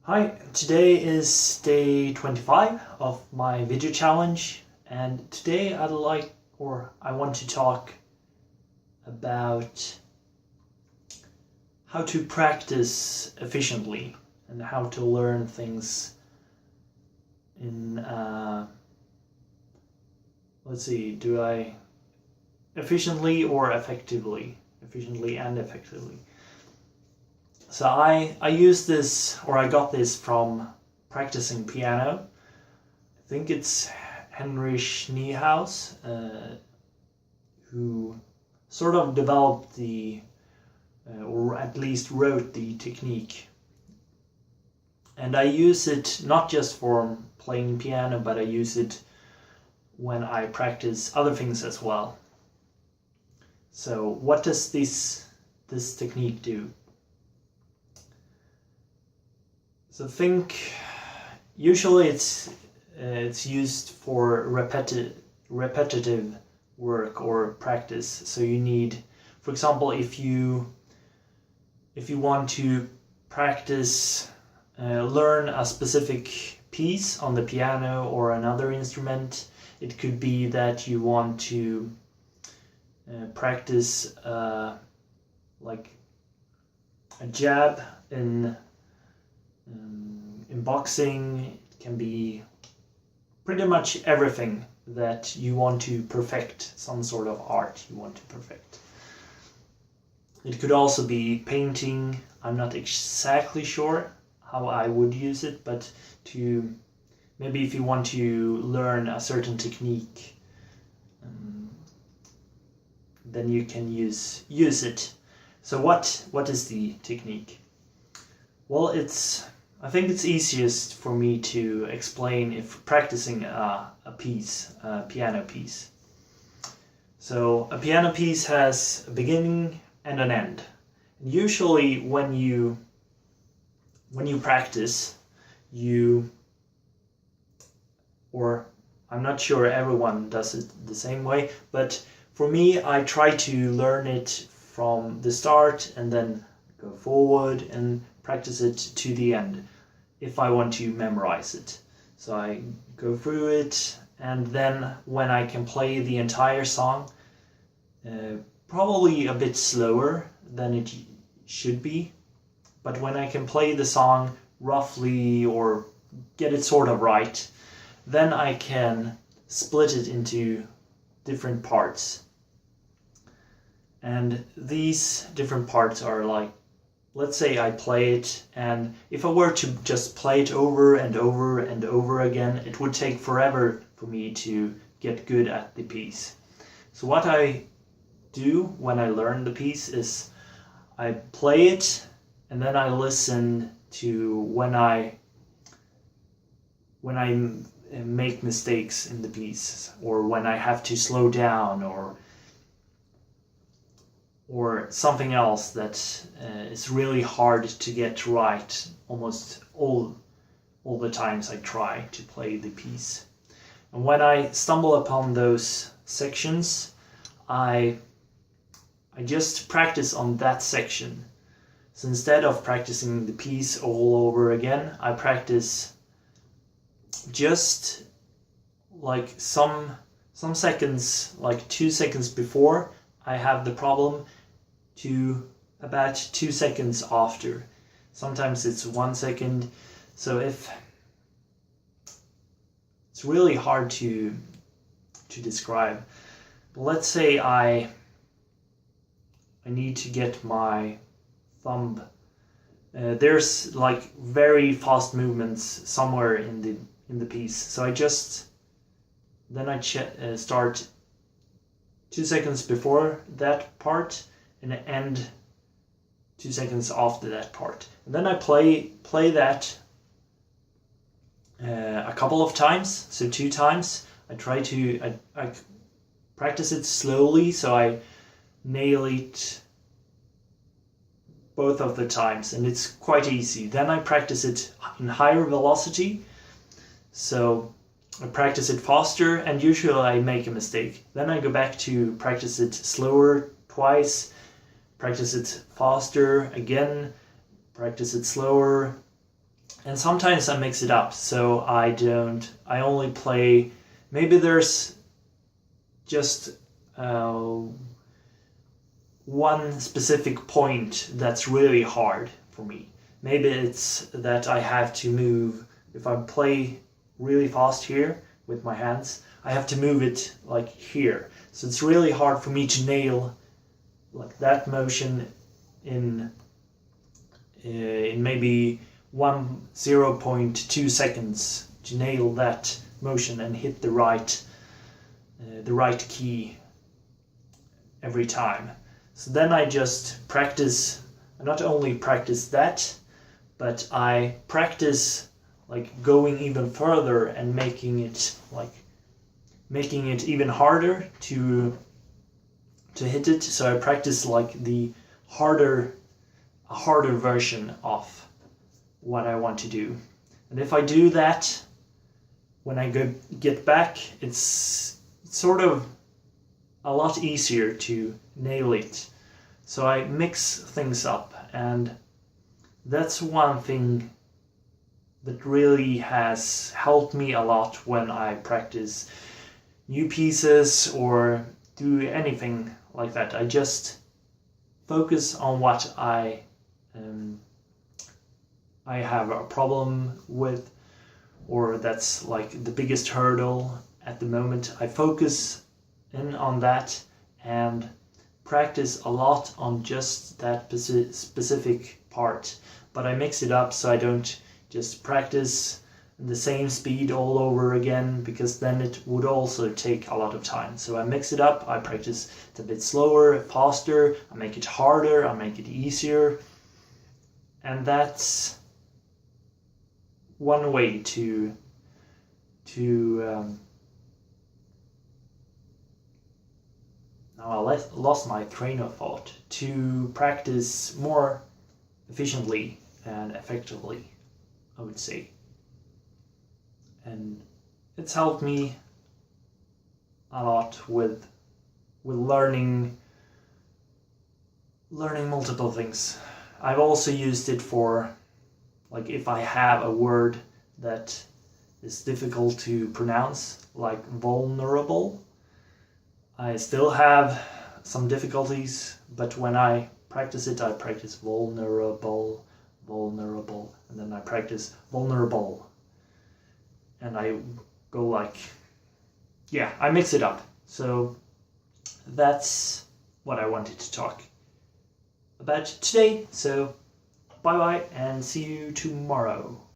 Hi, today is day 25 of my video challenge, and today I want to talk about how to practice efficiently and how to learn things in, let's see, do I efficiently or effectively? Efficiently and effectively. So I use this, or I got this from practicing piano. I think it's Heinrich Niehaus who sort of developed or at least wrote the technique. And I use it not just for playing piano, but I use it when I practice other things as well. So what does this technique do? So usually it's used for repetitive work or practice. So you need, for example, if you want to practice, learn a specific piece on the piano or another instrument, it could be that you want to practice like a jab in boxing. It can be pretty much everything that you want to perfect, some sort of art you want to perfect. It could also be painting. I'm not exactly sure how I would use it, but maybe if you want to learn a certain technique, then you can use it. So what is the technique? Well, I think it's easiest for me to explain if practicing a piano piece. So a piano piece has a beginning and an end. And usually when you practice, or I'm not sure everyone does it the same way, but for me, I try to learn it from the start and then go forward and practice it to the end if I want to memorize it. So I go through it, and then when I can play the entire song, probably a bit slower than it should be, but when I can play the song roughly or get it sort of right, then I can split it into different parts. And these different parts are like, let's say I play it, and if I were to just play it over and over and over again, it would take forever for me to get good at the piece. So what I do when I learn the piece is I play it, and then I listen to when I make mistakes in the piece, or when I have to slow down, or something else that is really hard to get right almost all the times I try to play the piece. And when I stumble upon those sections, I just practice on that section. So instead of practicing the piece all over again, I practice just like some seconds, like 2 seconds before I have the problem, to about 2 seconds after. Sometimes it's 1 second. So it's really hard to describe. But let's say I need to get my thumb. There's like very fast movements somewhere in the piece. So I start 2 seconds before that part and end 2 seconds after that part. And then I play that a couple of times, so 2 times. I practice it slowly, so I nail it both of the times, and it's quite easy. Then I practice it in higher velocity, so I practice it faster, and usually I make a mistake. Then I go back to practice it slower twice, practice it faster again, practice it slower, And sometimes I mix it up, so I only play, maybe there's just one specific point that's really hard for me. Maybe it's that I have to move, if I play really fast here with my hands, I have to move it like here. So it's really hard for me to nail like that motion in maybe 0.2 seconds, to nail that motion and hit the right key every time. So then I just practice. I not only practice that, but I practice like going even further and making it even harder to hit it. So I practice like a harder version of what I want to do. And if I do that, when I get back, it's sort of a lot easier to nail it. So I mix things up, and that's one thing that really has helped me a lot when I practice new pieces or do anything like that. I just focus on what I have a problem with, or that's like the biggest hurdle at the moment. I focus in on that and practice a lot on just that specific part. But I mix it up so I don't just practice the same speed all over again, because then it would also take a lot of time. So I mix it up, I practice it a bit slower, faster, I make it harder, I make it easier. And that's one way to now I lost my train of thought, to practice more efficiently and effectively, I would say. And it's helped me a lot with learning multiple things. I've also used it for, like, if I have a word that is difficult to pronounce, like vulnerable, I still have some difficulties, but when I practice it, I practice vulnerable, and then I practice vulnerable. And I go like, yeah, I mix it up. So that's what I wanted to talk about today. So bye bye and see you tomorrow.